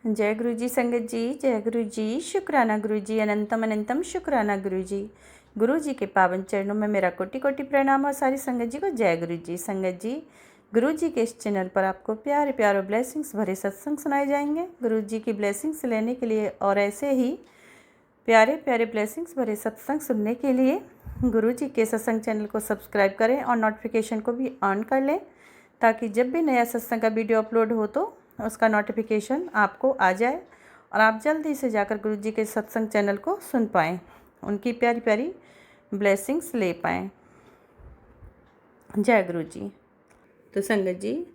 जय गुरु जी संगत जी, जय गुरु जी, शुक्राना गुरु जी, अनंतम अनंतम शुक्राना गुरु जी। गुरु जी के पावन चरणों में मेरा कोटि कोटि प्रणाम और सारी संगत जी को जय गुरु जी। संगत जी, गुरु जी के इस चैनल पर आपको प्यारे प्यारे ब्लेसिंग्स भरे सत्संग सुनाए जाएंगे। गुरु जी की ब्लेसिंग्स लेने के लिए और ऐसे ही प्यारे प्यारे ब्लेसिंग्स भरे सत्संग सुनने के लिए गुरु जी के सत्संग चैनल को सब्सक्राइब करें और नोटिफिकेशन को भी ऑन कर लें, ताकि जब भी नया सत्संग का वीडियो अपलोड हो तो उसका नोटिफिकेशन आपको आ जाए और आप जल्दी से जाकर गुरु जी के सत्संग चैनल को सुन पाएँ, उनकी प्यारी प्यारी ब्लेसिंग्स ले पाएँ। जय गुरु जी। तो संगत जी,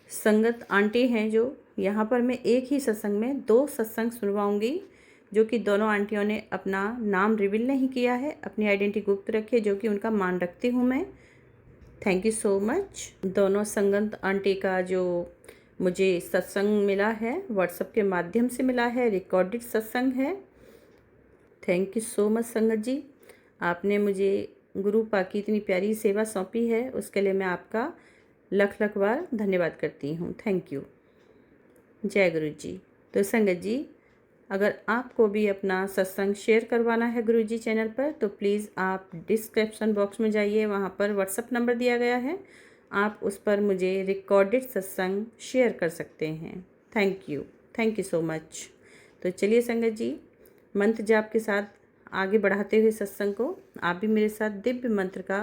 संगत आंटी हैं जो यहाँ पर मैं एक ही सत्संग में 2 सत्संग सुनवाऊँगी, जो कि दोनों आंटियों ने अपना नाम रिवील नहीं किया है, अपनी आइडेंटिटी गुप्त रखी है, जो कि उनका मान रखती हूँ मैं। Thank you so much. दोनों संगत आंटी का जो मुझे सत्संग मिला है व्हाट्सएप के माध्यम से मिला है, रिकॉर्डेड सत्संग है। थैंक यू सो मच संगत जी, आपने मुझे गुरु पाक की इतनी प्यारी सेवा सौंपी है, उसके लिए मैं आपका लख लख बार धन्यवाद करती हूँ। Thank you. जय गुरु जी। तो संगत जी, अगर आपको भी अपना सत्संग शेयर करवाना है गुरु जी चैनल पर, तो प्लीज़ आप डिस्क्रिप्शन बॉक्स में जाइए, वहाँ पर व्हाट्सएप नंबर दिया गया है, आप उस पर मुझे रिकॉर्डेड सत्संग शेयर कर सकते हैं। Thank you so much. तो चलिए संगत जी, मंत्र जाप के साथ आगे बढ़ाते हुए सत्संग को आप भी मेरे साथ दिव्य मंत्र का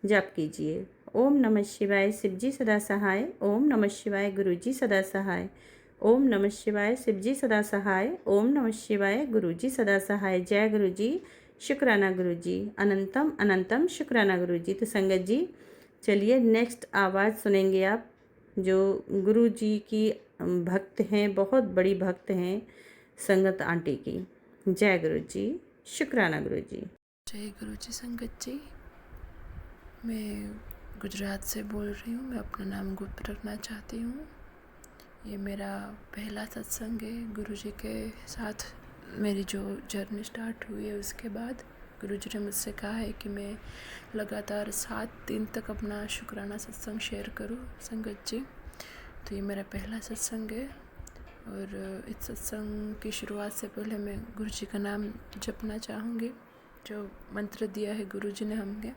जाप कीजिए। ओम नमः शिवाय, शिव जी सदा सहाय। ओम नमः शिवाय, गुरु जी सदा सहाय। ओम नमः शिवाय, शिव जी सदा सहाय। ओम नमः शिवाय, गुरु जी सदा सहाय। जय गुरु जी, शुक्राना गुरु जी, अनंतम अनंतम शुक्राना गुरु जी। तो संगत जी, चलिए नेक्स्ट आवाज़ सुनेंगे आप, जो गुरु जी की भक्त हैं, बहुत बड़ी भक्त हैं संगत आंटी की। जय गुरु जी, शुक्राना गुरु जी। जय गुरु जी संगत जी। मैं गुजरात से बोल रही हूँ। मैं अपना नाम गुप्त रखना चाहती हूँ। ये मेरा पहला सत्संग है गुरु जी के साथ। मेरी जो जर्नी स्टार्ट हुई है उसके बाद गुरु जी ने मुझसे कहा है कि मैं लगातार 7 दिन तक अपना शुक्राना सत्संग शेयर करूँ संगत जी। तो ये मेरा पहला सत्संग है और इस सत्संग की शुरुआत से पहले मैं गुरु जी का नाम जपना चाहूँगी, जो मंत्र दिया है गुरु जी ने हमें।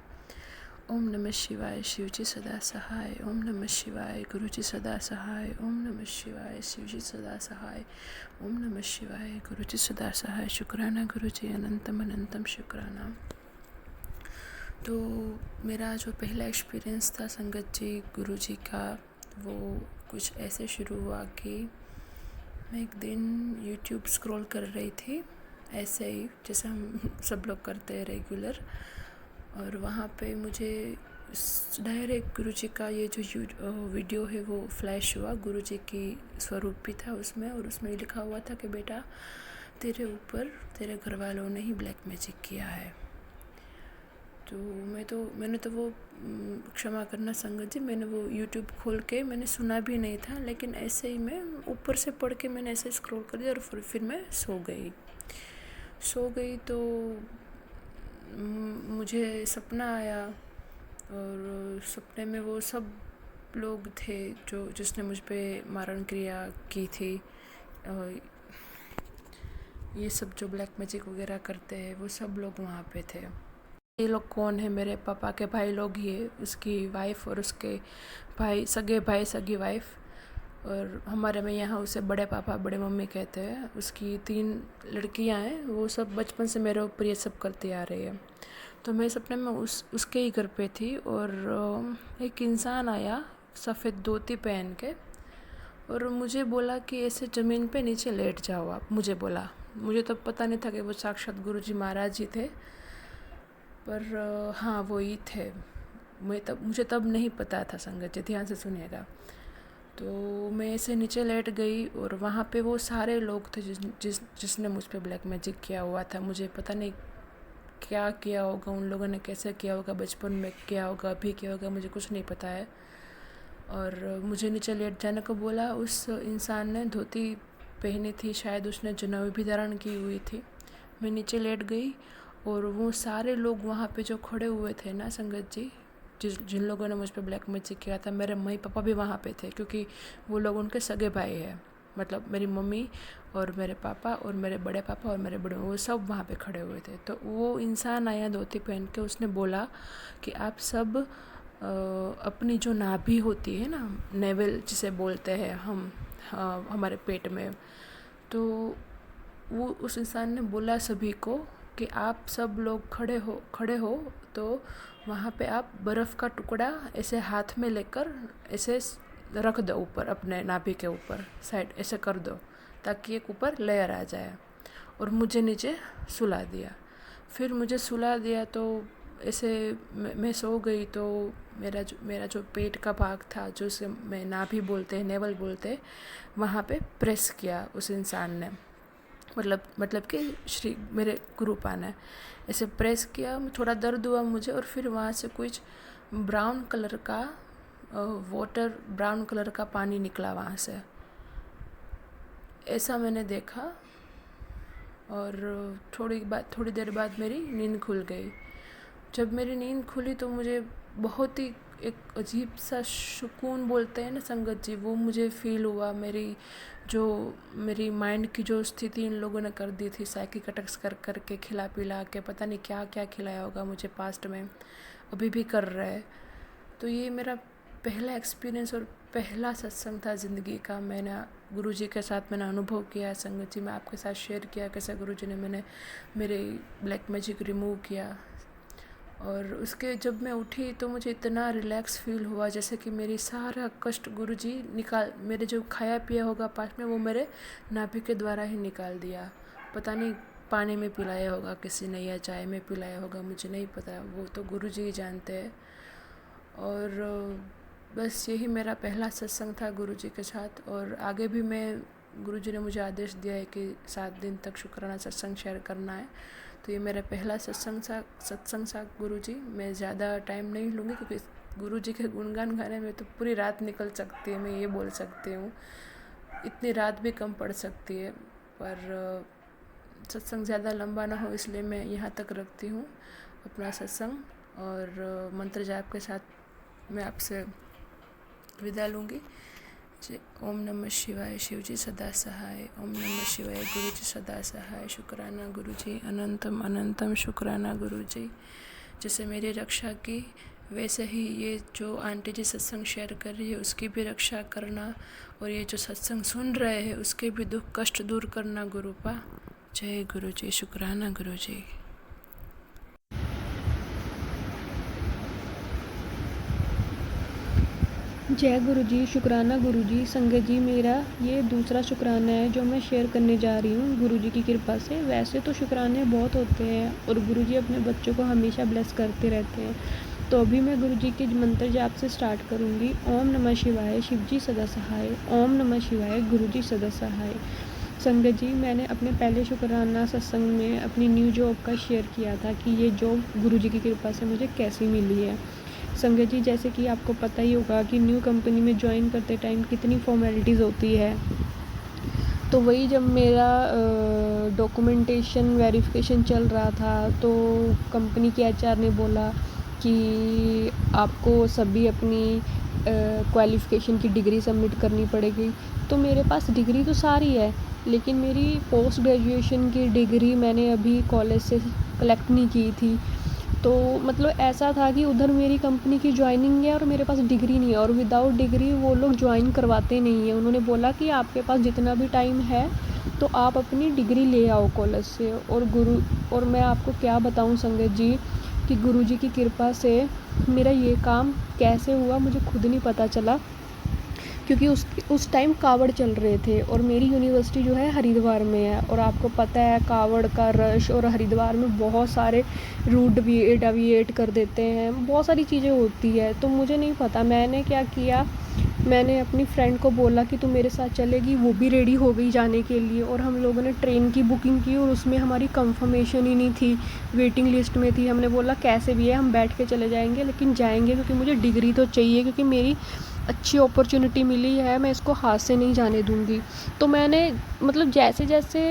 ओम नमः शिवाय, शिव जी सदा सहाय। ओम नमः शिवाय, गुरु जी सदा सहाय। ओम नमः शिवाय, शिव जी सदा सहाय। ओम नमः शिवाय, गुरु जी सदा सहाय। शुक्राना गुरु जी, अनंतम अनंतम शुक्राना। तो मेरा जो पहला एक्सपीरियंस था संगत जी गुरु जी का, वो कुछ ऐसे शुरू हुआ कि मैं एक दिन यूट्यूब स्क्रॉल कर रही थी, ऐसे ही जैसे हम सब लोग करते हैं रेगुलर, और वहाँ पे मुझे डायरेक्ट गुरु जी का ये जो वीडियो है वो फ्लैश हुआ। गुरु जी की स्वरूप भी था उसमें, और उसमें लिखा हुआ था कि बेटा, तेरे ऊपर तेरे घर वालों ने ही ब्लैक मैजिक किया है। तो मैंने तो वो क्षमा करना संगत जी, मैंने वो यूट्यूब खोल के मैंने सुना भी नहीं था, लेकिन ऐसे ही मैं ऊपर से पढ़ के मैंने ऐसे स्क्रॉल कर दिया और फिर मैं सो गई। तो मुझे सपना आया, और सपने में वो सब लोग थे जो जिसने मुझ पे मारण क्रिया की थी। ये सब जो ब्लैक मैजिक वगैरह करते हैं वो सब लोग वहाँ पे थे। ये लोग कौन है? मेरे पापा के भाई लोग ही है, उसकी वाइफ और उसके सगे भाई सगी वाइफ, और हमारे में यहाँ उसे बड़े पापा बड़े मम्मी कहते हैं। उसकी 3 लड़कियाँ हैं, वो सब बचपन से मेरे ऊपर ये सब करती आ रही है। तो मैं सपने में उसके ही घर पे थी, और एक इंसान आया सफ़ेद धोती पहन के, और मुझे बोला कि ऐसे ज़मीन पे नीचे लेट जाओ आप। मुझे बोला, मुझे तो पता नहीं था कि वो साक्षात गुरुजी महाराज जी थे, पर हाँ वो ही थे। मुझे तब नहीं पता था संगत जी, ध्यान से सुनिएगा। तो मैं ऐसे नीचे लेट गई, और वहाँ पे वो सारे लोग थे जिसने मुझ पे ब्लैक मैजिक किया हुआ था। मुझे पता नहीं क्या किया होगा उन लोगों ने, कैसे किया होगा, बचपन में किया होगा, अभी किया होगा, मुझे कुछ नहीं पता है। और मुझे नीचे लेट जाने को बोला। उस इंसान ने धोती पहनी थी, शायद उसने जनेऊ भी धारण की हुई थी। मैं नीचे लेट गई, और वो सारे लोग वहाँ पे जो खड़े हुए थे ना संगत जी, जिन लोगों ने मुझ पे ब्लैक मैजिक किया था, मेरे मम्मी पापा भी वहाँ पे थे, क्योंकि वो लोग उनके सगे भाई हैं। मतलब मेरी मम्मी और मेरे पापा और मेरे बड़े पापा और मेरे बड़े, वो सब वहाँ पे खड़े हुए थे। तो वो इंसान आया धोती पहन के, उसने बोला कि आप सब अपनी जो नाभि होती है ना, नेवल जिसे बोलते हैं हम, हमारे पेट में, तो वो उस इंसान ने बोला सभी को कि आप सब लोग खड़े हो तो वहाँ पे आप बर्फ़ का टुकड़ा ऐसे हाथ में लेकर ऐसे रख दो ऊपर, अपने नाभि के ऊपर साइड ऐसे कर दो, ताकि एक ऊपर लेयर आ जाए। और मुझे नीचे सुला दिया। फिर मुझे सुला दिया तो ऐसे मैं सो गई। तो मेरा जो पेट का भाग था, जो से मैं नाभि बोलते हैं, नेवल बोलते हैं, वहाँ पे प्रेस किया उस इंसान ने, मतलब कि मेरे गुरुपा ने ऐसे प्रेस किया। थोड़ा दर्द हुआ मुझे, और फिर वहाँ से कुछ ब्राउन कलर का ब्राउन कलर का पानी निकला वहाँ से, ऐसा मैंने देखा। और थोड़ी देर बाद मेरी नींद खुल गई। जब मेरी नींद खुली तो मुझे बहुत ही एक अजीब सा सुकून बोलते हैं ना संगत जी, वो मुझे फ़ील हुआ। मेरी माइंड की जो स्थिति इन लोगों ने कर दी थी, साइकिक अटैक्स कर के, खिला पिला के, पता नहीं क्या क्या खिलाया होगा मुझे पास्ट में, अभी भी कर रहा है। तो ये मेरा पहला एक्सपीरियंस और पहला सत्संग था ज़िंदगी का। मैंने गुरुजी के साथ मैंने अनुभव किया है। संगत जी, मैं आपके साथ शेयर किया कैसे गुरुजी ने मेरे ब्लैक मैजिक रिमूव किया। और उसके जब मैं उठी तो मुझे इतना रिलैक्स फील हुआ, जैसे कि मेरी सारा कष्ट गुरुजी मेरे जो खाया पिया होगा पास में, वो मेरे नाभि के द्वारा ही निकाल दिया। पता नहीं पानी में पिलाया होगा किसी ने या चाय में पिलाया होगा, मुझे नहीं पता, वो तो गुरुजी ही जानते हैं। और बस यही मेरा पहला सत्संग था गुरुजी के साथ। और आगे भी गुरुजी ने मुझे आदेश दिया है कि 7 दिन तक शुक्राना सत्संग शेयर करना है। तो ये मेरा पहला सत्संग था गुरुजी। मैं ज़्यादा टाइम नहीं लूँगी, क्योंकि गुरुजी के गुणगान गाने में तो पूरी रात निकल सकती है, मैं ये बोल सकती हूँ। इतनी रात भी कम पड़ सकती है, पर सत्संग ज़्यादा लंबा ना हो इसलिए मैं यहाँ तक रखती हूँ अपना सत्संग। और मंत्र जाप के साथ मैं आपसे विदा लूँगी। ओम नमः शिवाय, शिवजी सदा सहाय। ओम नमः शिवाय, गुरुजी सदा सहाय। शुक्राना गुरुजी, अनंतम अनंतम शुक्राना गुरुजी। जैसे मेरी रक्षा की, वैसे ही ये जो आंटी जी सत्संग शेयर कर रही है उसकी भी रक्षा करना, और ये जो सत्संग सुन रहे हैं उसके भी दुख कष्ट दूर करना गुरुपा। जय गुरुजी, शुक्राना गुरुजी। जय गुरुजी, शुक्राना गुरुजी। संगत जी, मेरा ये दूसरा शुक्राना है जो मैं शेयर करने जा रही हूँ गुरुजी की कृपा से। वैसे तो शुक्राने बहुत होते हैं और गुरुजी अपने बच्चों को हमेशा ब्लेस करते रहते हैं। तो अभी मैं गुरुजी के मंत्र जाप से स्टार्ट करूँगी। ओम नमः शिवाय, शिवजी सदा सहाय। ओम नमः शिवाय, गुरुजी सदा सहाय। संगत जी, मैंने अपने पहले शुक्राना सत्संग में अपनी न्यू जॉब का शेयर किया था कि ये जॉब गुरुजी की कृपा से मुझे कैसी मिली है। संगत जी, जैसे कि आपको पता ही होगा कि न्यू कंपनी में ज्वाइन करते टाइम कितनी फॉर्मेलिटीज़ होती है। तो वही जब मेरा डॉक्यूमेंटेशन वेरिफिकेशन चल रहा था तो कंपनी के एचआर ने बोला कि आपको सभी अपनी क्वालिफ़िकेशन की डिग्री सबमिट करनी पड़ेगी। तो मेरे पास डिग्री तो सारी है, लेकिन मेरी पोस्ट ग्रेजुएशन की डिग्री मैंने अभी कॉलेज से कलेक्ट नहीं की थी। तो मतलब ऐसा था कि उधर मेरी कंपनी की ज्वाइनिंग है और मेरे पास डिग्री नहीं है, और विदाउट डिग्री वो लोग ज्वाइन करवाते नहीं हैं। उन्होंने बोला कि आपके पास जितना भी टाइम है तो आप अपनी डिग्री ले आओ कॉलेज से। और मैं आपको क्या बताऊं संगत जी कि गुरुजी की कृपा से मेरा ये काम कैसे हुआ मुझे खुद नहीं पता चला, क्योंकि उस टाइम कावड़ चल रहे थे और मेरी यूनिवर्सिटी जो है हरिद्वार में है, और आपको पता है कावड़ का रश, और हरिद्वार में बहुत सारे रूट डेविएट कर देते हैं, बहुत सारी चीज़ें होती है। तो मुझे नहीं पता, मैंने क्या किया, मैंने अपनी फ्रेंड को बोला कि तू मेरे साथ चलेगी। वो भी रेडी हो गई जाने के लिए, और हम लोगों ने ट्रेन की बुकिंग की और उसमें हमारी कंफर्मेशन ही नहीं थी, वेटिंग लिस्ट में थी। हमने बोला कैसे भी है हम बैठ के चले जाएंगे, लेकिन जाएंगे, क्योंकि मुझे डिग्री तो चाहिए, क्योंकि मेरी अच्छी अपॉर्चुनिटी मिली है, मैं इसको हाथ से नहीं जाने दूंगी। तो मैंने मतलब जैसे जैसे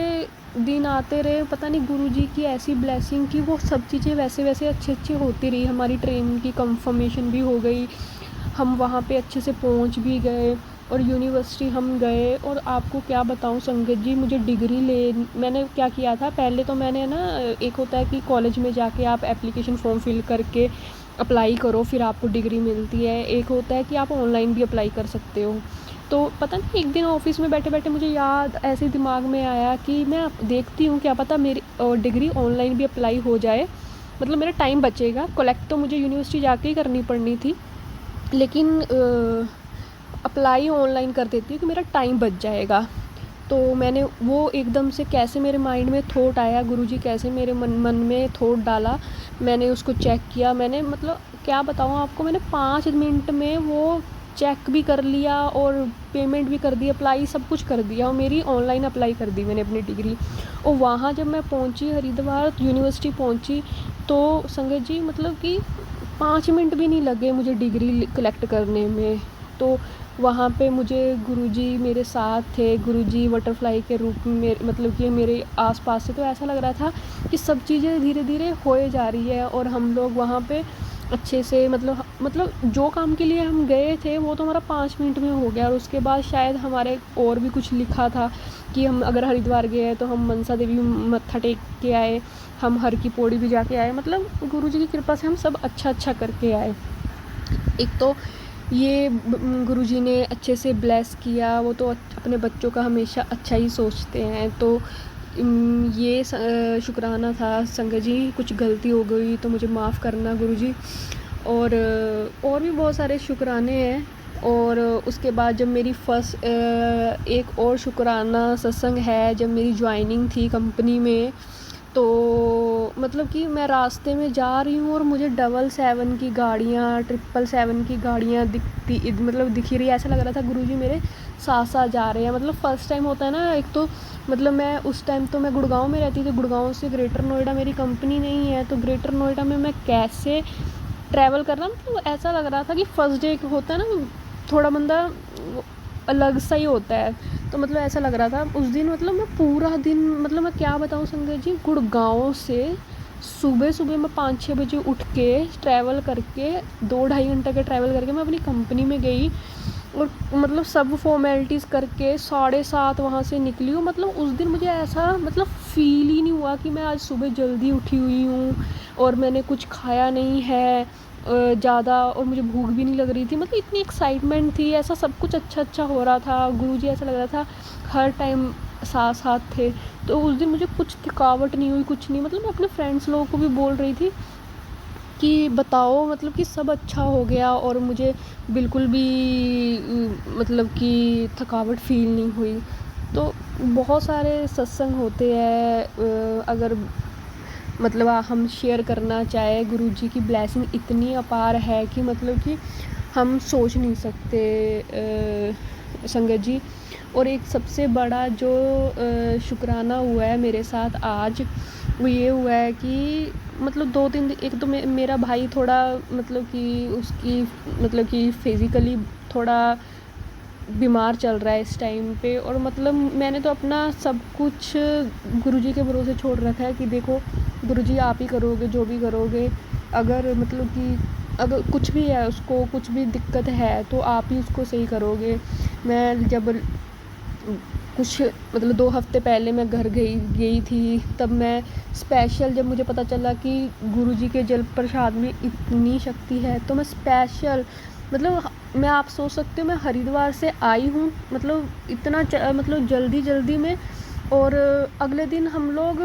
दिन आते रहे, पता नहीं गुरुजी की ऐसी ब्लेसिंग की वो सब चीज़ें वैसे वैसे अच्छी होती रही। हमारी ट्रेन की कंफर्मेशन भी हो गई, हम वहाँ पे अच्छे से पहुँच भी गए, और यूनिवर्सिटी हम गए। और आपको क्या बताऊँ संगत जी, मुझे मैंने क्या किया था, पहले तो मैंने ना, एक होता है कि कॉलेज में जाके आप एप्लीकेशन फॉर्म फिल करके अप्लाई करो फिर आपको डिग्री मिलती है, एक होता है कि आप ऑनलाइन भी अप्लाई कर सकते हो। तो पता नहीं एक दिन ऑफिस में बैठे बैठे मुझे याद ऐसे दिमाग में आया कि मैं देखती हूँ क्या पता मेरी डिग्री ऑनलाइन भी अप्लाई हो जाए, मतलब मेरा टाइम बचेगा। कलेक्ट तो मुझे यूनिवर्सिटी जाके ही करनी पड़नी थी, लेकिन अप्लाई ऑनलाइन कर देती हूँ कि मेरा टाइम बच जाएगा। तो मैंने वो एकदम से कैसे मेरे माइंड में थॉट आया, गुरुजी कैसे मेरे मन में थॉट डाला, मैंने उसको चेक किया। मैंने मतलब क्या बताऊँ आपको, मैंने 5 मिनट में वो चेक भी कर लिया और पेमेंट भी कर दी, अप्लाई सब कुछ कर दिया, और मेरी ऑनलाइन अप्लाई कर दी मैंने अपनी डिग्री। और वहाँ जब मैं पहुँची हरिद्वार यूनिवर्सिटी पहुँची, तो संगत जी मतलब कि 5 मिनट भी नहीं लगे मुझे डिग्री कलेक्ट करने में। तो वहाँ पे मुझे गुरुजी मेरे साथ थे, गुरुजी बटरफ्लाई के रूप में मतलब कि मेरे आसपास से, तो ऐसा लग रहा था कि सब चीज़ें धीरे धीरे होए जा रही है। और हम लोग वहाँ पे अच्छे से मतलब जो काम के लिए हम गए थे वो तो हमारा 5 मिनट में हो गया। और उसके बाद शायद हमारे और भी कुछ लिखा था कि हम अगर हरिद्वार गए तो हम मनसा देवी मत्था टेक के आए, हम हर की पौड़ी भी जाके आए, मतलब गुरुजी की कृपा से हम सब अच्छा करके आए। एक तो ये गुरुजी ने अच्छे से ब्लेस किया, वो तो अपने बच्चों का हमेशा अच्छा ही सोचते हैं। तो ये शुक्राना था संगत जी, कुछ गलती हो गई तो मुझे माफ़ करना गुरुजी। और भी बहुत सारे शुक्राने हैं। और उसके बाद जब मेरी फर्स्ट एक और शुक्राना सत्संग है, जब मेरी ज्वाइनिंग थी कंपनी में, तो मतलब कि मैं रास्ते में जा रही हूँ और मुझे 777 की गाड़ियाँ, 777 की गाड़ियाँ दिखी रही है। ऐसा लग रहा था गुरुजी मेरे साथ साथ जा रहे हैं। मतलब फ़र्स्ट टाइम होता है ना, एक तो मतलब मैं उस टाइम तो मैं गुड़गांव में रहती थी, गुड़गांव से ग्रेटर नोएडा मेरी कंपनी नहीं है, तो ग्रेटर नोएडा में मैं कैसे ट्रैवल कर रहा, मतलब ऐसा लग रहा था कि फ़र्स्ट डे होता है ना, थोड़ा बंदा अलग सा ही होता है। तो मतलब ऐसा लग रहा था उस दिन, मतलब मैं पूरा दिन, मतलब मैं क्या बताऊँ संगत जी, गुड़गांव से सुबह मैं 5-6 बजे उठ के ट्रैवल करके 2-2.5 घंटे का ट्रैवल करके मैं अपनी कंपनी में गई। और मतलब सब फॉर्मेलिटीज़ करके 7:30 वहाँ से निकली हूँ। मतलब उस दिन मुझे ऐसा मतलब फ़ील ही नहीं हुआ कि मैं आज सुबह जल्दी उठी हुई हूँ और मैंने कुछ खाया नहीं है ज़्यादा, और मुझे भूख भी नहीं लग रही थी। मतलब इतनी एक्साइटमेंट थी, ऐसा सब कुछ अच्छा हो रहा था। गुरुजी ऐसा लग रहा था हर टाइम साथ साथ थे। तो उस दिन मुझे कुछ थकावट नहीं हुई, कुछ नहीं। मतलब मैं अपने फ्रेंड्स लोगों को भी बोल रही थी कि बताओ मतलब कि सब अच्छा हो गया, और मुझे बिल्कुल भी मतलब कि थकावट फ़ील नहीं हुई। तो बहुत सारे सत्संग होते हैं, अगर मतलब हम शेयर करना चाहे, गुरुजी की ब्लेसिंग इतनी अपार है कि मतलब कि हम सोच नहीं सकते संगत जी। और एक सबसे बड़ा जो शुक्राना हुआ है मेरे साथ आज, वो ये हुआ है कि मतलब 2-3 दिन, एक तो मेरा भाई थोड़ा मतलब कि उसकी मतलब कि फिज़िकली थोड़ा बीमार चल रहा है इस टाइम पे। और मतलब मैंने तो अपना सब कुछ गुरुजी के भरोसे छोड़ रखा है कि देखो गुरुजी आप ही करोगे जो भी करोगे। अगर मतलब कि अगर कुछ भी है, उसको कुछ भी दिक्कत है तो आप ही उसको सही करोगे। मैं जब कुछ मतलब 2 हफ़्ते पहले मैं घर गई थी, तब मैं स्पेशल, जब मुझे पता चला कि गुरुजी के जल प्रसाद में इतनी शक्ति है, तो मैं स्पेशल मतलब मैं आप सोच सकते हो मैं हरिद्वार से आई हूँ मतलब इतना मतलब जल्दी में। और अगले दिन हम लोग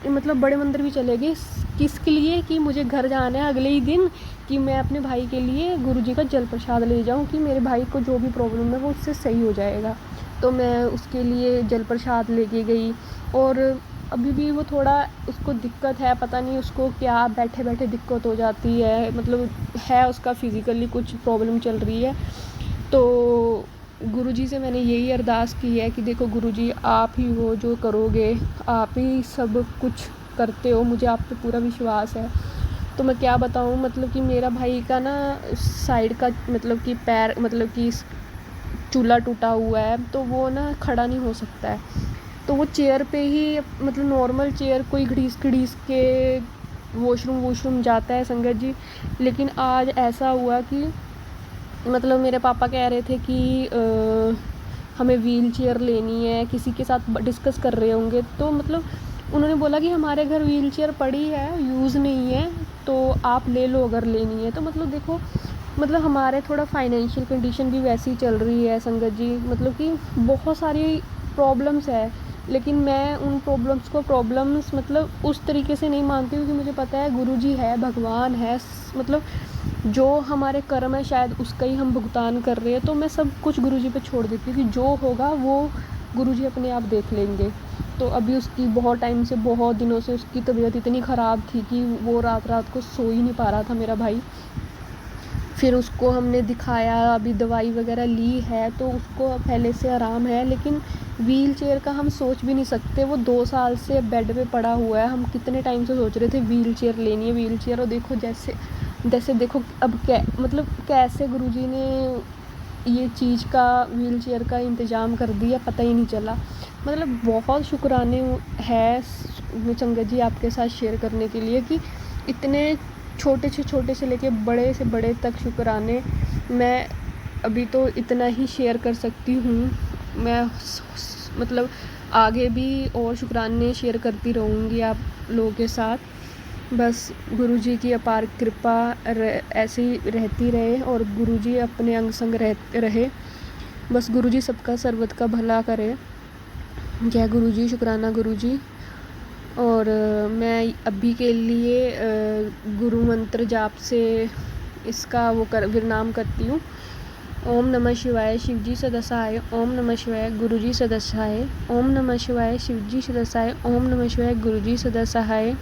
मतलब बड़े मंदिर भी चले गए, किसके लिए कि मुझे घर जाना है अगले ही दिन, कि मैं अपने भाई के लिए गुरुजी का जल प्रसाद ले जाऊँ कि मेरे भाई को जो भी प्रॉब्लम है वो उससे सही हो जाएगा। तो मैं उसके लिए जल प्रसाद लेके गई। और अभी भी वो थोड़ा उसको दिक्कत है, पता नहीं उसको क्या बैठे दिक्कत हो जाती है, मतलब है उसका फिज़िकली कुछ प्रॉब्लम चल रही है। तो गुरुजी से मैंने यही अरदास की है कि देखो गुरुजी आप ही हो जो करोगे, आप ही सब कुछ करते हो, मुझे आप पे पूरा विश्वास है। तो मैं क्या बताऊँ, मतलब कि मेरा भाई का ना साइड का मतलब कि पैर मतलब कि चूल्हा टूटा हुआ है, तो वो ना खड़ा नहीं हो सकता है। तो वो चेयर पे ही मतलब नॉर्मल चेयर कोई घड़ीस के वॉशरूम जाता है संगत जी। लेकिन आज ऐसा हुआ कि मतलब मेरे पापा कह रहे थे कि हमें व्हील चेयर लेनी है, किसी के साथ डिस्कस कर रहे होंगे, तो मतलब उन्होंने बोला कि हमारे घर व्हील चेयर पड़ी है, यूज़ नहीं है, तो आप ले लो अगर लेनी है। तो मतलब देखो, मतलब हमारे थोड़ा फाइनेंशियल कंडीशन भी वैसी चल रही है संगत जी, मतलब कि बहुत सारी प्रॉब्लम्स है, लेकिन मैं उन प्रॉब्लम्स मतलब उस तरीके से नहीं मानती हूँ, क्योंकि मुझे पता है गुरुजी है, भगवान है, मतलब जो हमारे कर्म है शायद उसका ही हम भुगतान कर रहे हैं। तो मैं सब कुछ गुरुजी पे छोड़ देती हूँ कि जो होगा वो गुरुजी अपने आप देख लेंगे। तो अभी उसकी बहुत टाइम से, बहुत दिनों से उसकी तबीयत इतनी ख़राब थी कि वो रात को सो ही नहीं पा रहा था मेरा भाई। फिर उसको हमने दिखाया, अभी दवाई वगैरह ली है, तो उसको पहले से आराम है, लेकिन व्हील चेयर का हम सोच भी नहीं सकते। वो 2 साल से बेड पे पड़ा हुआ है, हम कितने टाइम से सोच रहे थे व्हील चेयर लेनी है, व्हील चेयर। और देखो जैसे देखो अब मतलब कैसे गुरुजी ने ये चीज़ का, व्हील चेयर का इंतज़ाम कर दिया, पता ही नहीं चला। मतलब बहुत शुक्राने है संगत जी आपके साथ शेयर करने के लिए कि इतने छोटे से लेके बड़े से बड़े तक शुक्राने। मैं अभी तो इतना ही शेयर कर सकती हूँ। मैं मतलब आगे भी और शुक्राने शेयर करती रहूँगी आप लोगों के साथ। बस गुरुजी की अपार कृपा ऐसी रहती रहे और गुरुजी अपने अंग संग रहे। बस गुरुजी सबका सर्वत का भला करे। जय गुरुजी, शुक्राना गुरुजी। और मैं अभी के लिए गुरु मंत्र जाप से इसका विरनाम करती हूँ। ओम नमः शिवाय शिवजी सदसाय, ओम नमः शिवाय गुरुजी सदसाय, ओम नमः शिवाय शिवजी सदसाय, ओम नमः शिवाय गुरुजी सदसाय।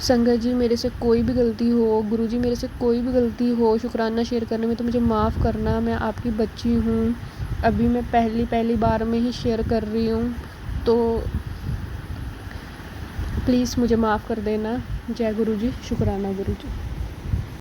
संगत जी मेरे से कोई भी गलती हो, गुरुजी मेरे से कोई भी गलती हो शुक्राना शेयर करने में, तो मुझे माफ़ करना। मैं आपकी बच्ची हूँ, अभी मैं पहली बार में ही शेयर कर रही हूँ, तो प्लीज़ मुझे माफ़ कर देना। जय गुरुजी, शुक्राना गुरुजी।